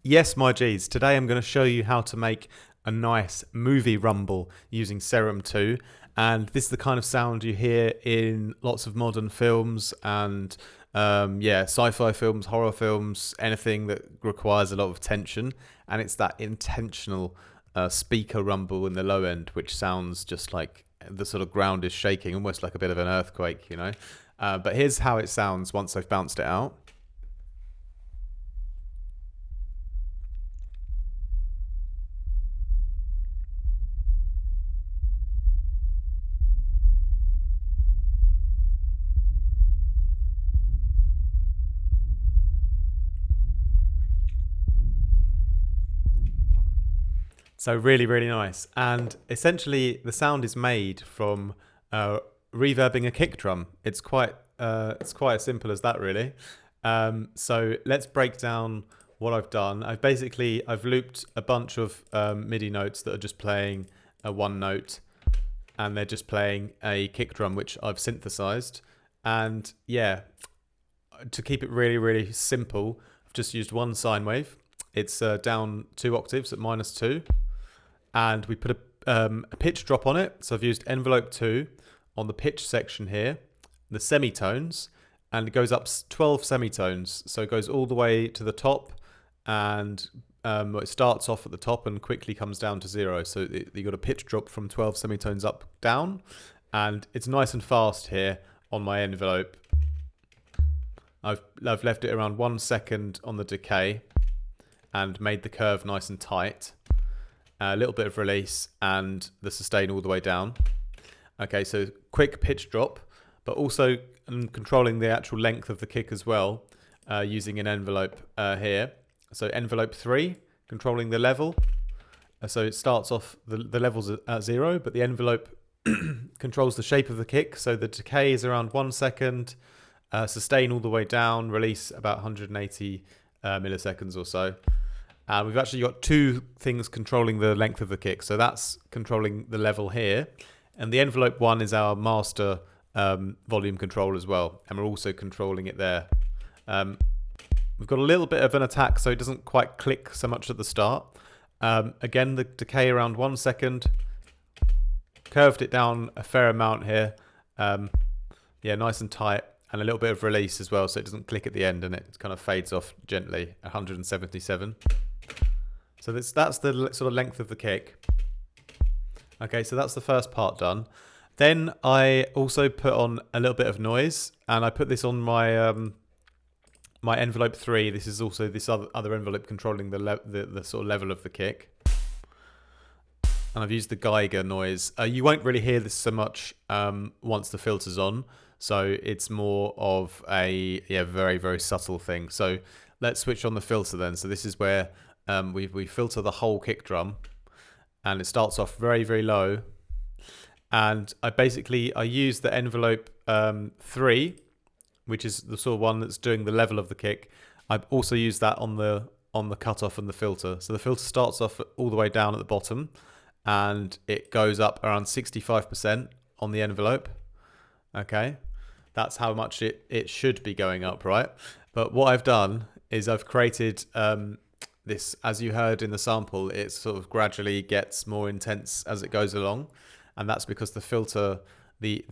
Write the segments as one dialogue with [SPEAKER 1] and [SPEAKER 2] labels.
[SPEAKER 1] Yes, my G's. Today I'm going to show you how to make a nice movie rumble using Serum 2. And this is the kind of sound you hear in lots of modern films and sci-fi films, horror films, anything that requires a lot of tension. And it's that intentional speaker rumble in the low end, which sounds just like the sort of ground is shaking, almost like a bit of an earthquake, you know. But here's how it sounds once I've bounced it out. So really, really nice. And essentially, the sound is made from reverbing a kick drum. It's quite as simple as that, really. So let's break down what I've done. I've looped a bunch of MIDI notes that are just playing a one note, and they're just playing a kick drum, which I've synthesized. And yeah, to keep it really, really simple, I've just used one sine wave. It's down 2 octaves at -2. And we put a pitch drop on it. So I've used envelope 2 on the pitch section here, the semitones, and it goes up 12 semitones. So it goes all the way to the top, and it starts off at the top and quickly comes down to 0. So you got a pitch drop from 12 semitones up, down, and it's nice and fast here on my envelope. I've left it around 1 second on the decay and made the curve nice and tight. A little bit of release and the sustain all the way down. Okay, so quick pitch drop, but also controlling the actual length of the kick as well, using an envelope here. So envelope 3, controlling the level. So it starts off, the levels at 0, but the envelope controls the shape of the kick. So the decay is around 1 second, sustain all the way down, release about 180 milliseconds or so. We've actually got 2 things controlling the length of the kick. So that's controlling the level here. And the envelope 1 is our master volume control as well. And we're also controlling it there. We've got a little bit of an attack, so it doesn't quite click so much at the start. Again, the decay around 1 second. Curved it down a fair amount here. Nice and tight. And a little bit of release as well, so it doesn't click at the end and it kind of fades off gently, 177. So that's the sort of length of the kick. Okay, so that's the first part done. Then I also put on a little bit of noise, and I put this on my my envelope 3. This is also this other envelope controlling the sort of level of the kick. And I've used the Geiger noise. You won't really hear this so much once the filter's on. So it's more of a very, very subtle thing. So let's switch on the filter then. So this is where we filter the whole kick drum, and it starts off very, very low. And I use the envelope 3, which is the sort of one that's doing the level of the kick. I've also used that on the cutoff and the filter. So the filter starts off all the way down at the bottom, and it goes up around 65% on the envelope. Okay, that's how much it should be going up, right? But what I've done is I've created this, as you heard in the sample, it sort of gradually gets more intense as it goes along, and that's because the filter, the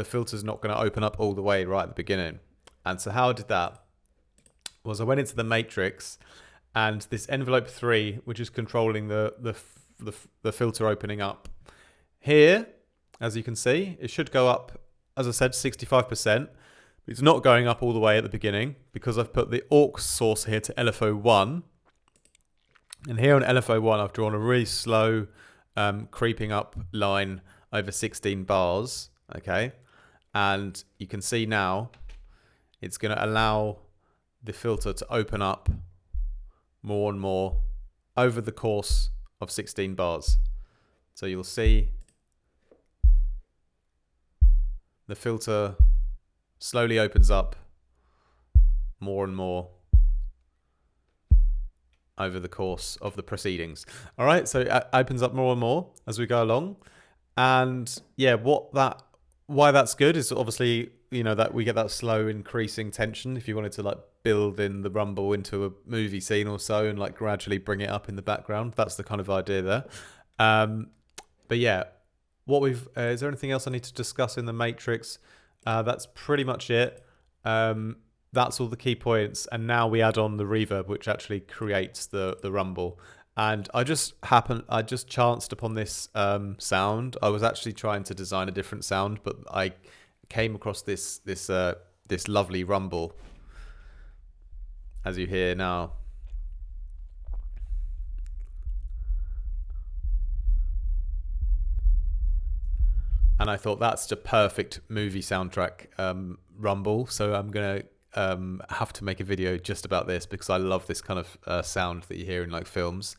[SPEAKER 1] filter's not going to open up all the way right at the beginning. And so how I did that was I went into the matrix, and this envelope 3, which is controlling the filter opening up here, as you can see, it should go up, as I said, 65%. It's not going up all the way at the beginning because I've put the aux source here to LFO1. And here on LFO1, I've drawn a really slow creeping up line over 16 bars. Okay. And you can see now it's going to allow the filter to open up more and more over the course of 16 bars. So you'll see the filter slowly opens up more and more over the course of the proceedings. All right, so it opens up more and more as we go along. And yeah, why that's good is obviously, that we get that slow increasing tension if you wanted to like build in the rumble into a movie scene or so, and like gradually bring it up in the background. That's the kind of idea there. But yeah, what we've is there anything else I need to discuss in the Matrix? That's pretty much it. That's all the key points, and now we add on the reverb, which actually creates the rumble. And I just chanced upon this sound. I was actually trying to design a different sound, but I came across this lovely rumble, as you hear now. And I thought that's the perfect movie soundtrack rumble. So I'm gonna have to make a video just about this because I love this kind of sound that you hear in like films.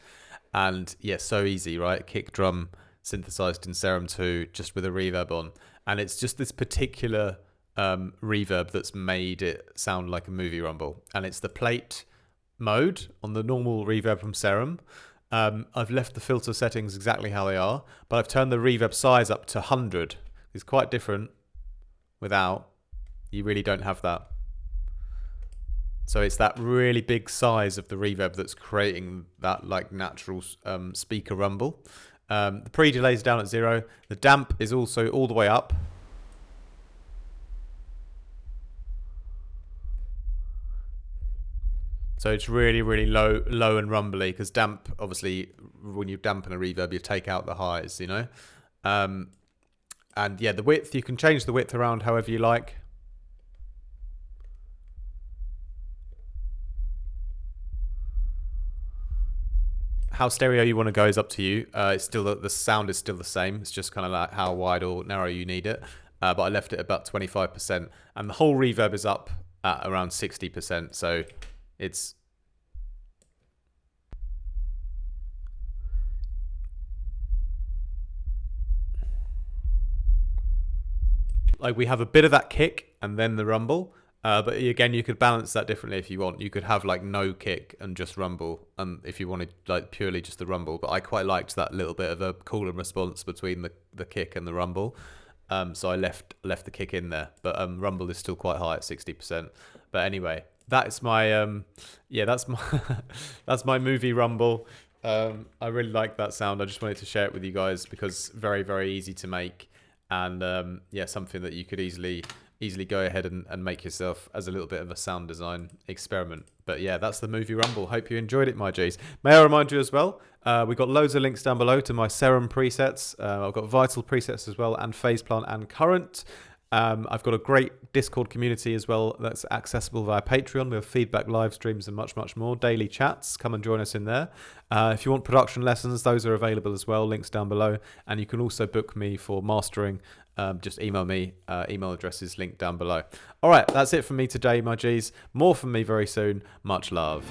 [SPEAKER 1] And yeah, so easy, right? Kick drum synthesized in Serum 2 just with a reverb on. And it's just this particular reverb that's made it sound like a movie rumble. And it's the plate mode on the normal reverb from Serum. I've left the filter settings exactly how they are, but I've turned the reverb size up to 100. It's quite different without. You really don't have that. So it's that really big size of the reverb that's creating that like natural speaker rumble. The pre-delay is down at 0. The damp is also all the way up. So it's really, really low and rumbly because damp, obviously, when you dampen a reverb, you take out the highs, you know? And yeah, the width, you can change the width around however you like. How stereo you want to go is up to you. It's still the sound is still the same. It's just kind of like how wide or narrow you need it. But I left it about 25%, and the whole reverb is up at around 60%. So it's like we have a bit of that kick and then the rumble. But again, you could balance that differently if you want. You could have like no kick and just rumble, and if you wanted like purely just the rumble. But I quite liked that little bit of a cooler response between the kick and the rumble. So I left the kick in there, but rumble is still quite high at 60%. But anyway, that's my that's my that's my movie rumble. I really like that sound. I just wanted to share it with you guys because very, very easy to make, and yeah, something that you could easily go ahead and make yourself as a little bit of a sound design experiment. But yeah, that's the movie rumble. Hope you enjoyed it, my G's. May I remind you as well, we've got loads of links down below to my Serum presets. I've got Vital presets as well, and Phase Plant and Current. I've got a great Discord community as well that's accessible via Patreon. We have feedback, live streams, and much, much more. Daily chats. Come and join us in there. If you want production lessons, those are available as well. Links down below. And you can also book me for mastering. Just email me. Email address is linked down below. All right, that's it from me today, my G's. More from me very soon. Much love.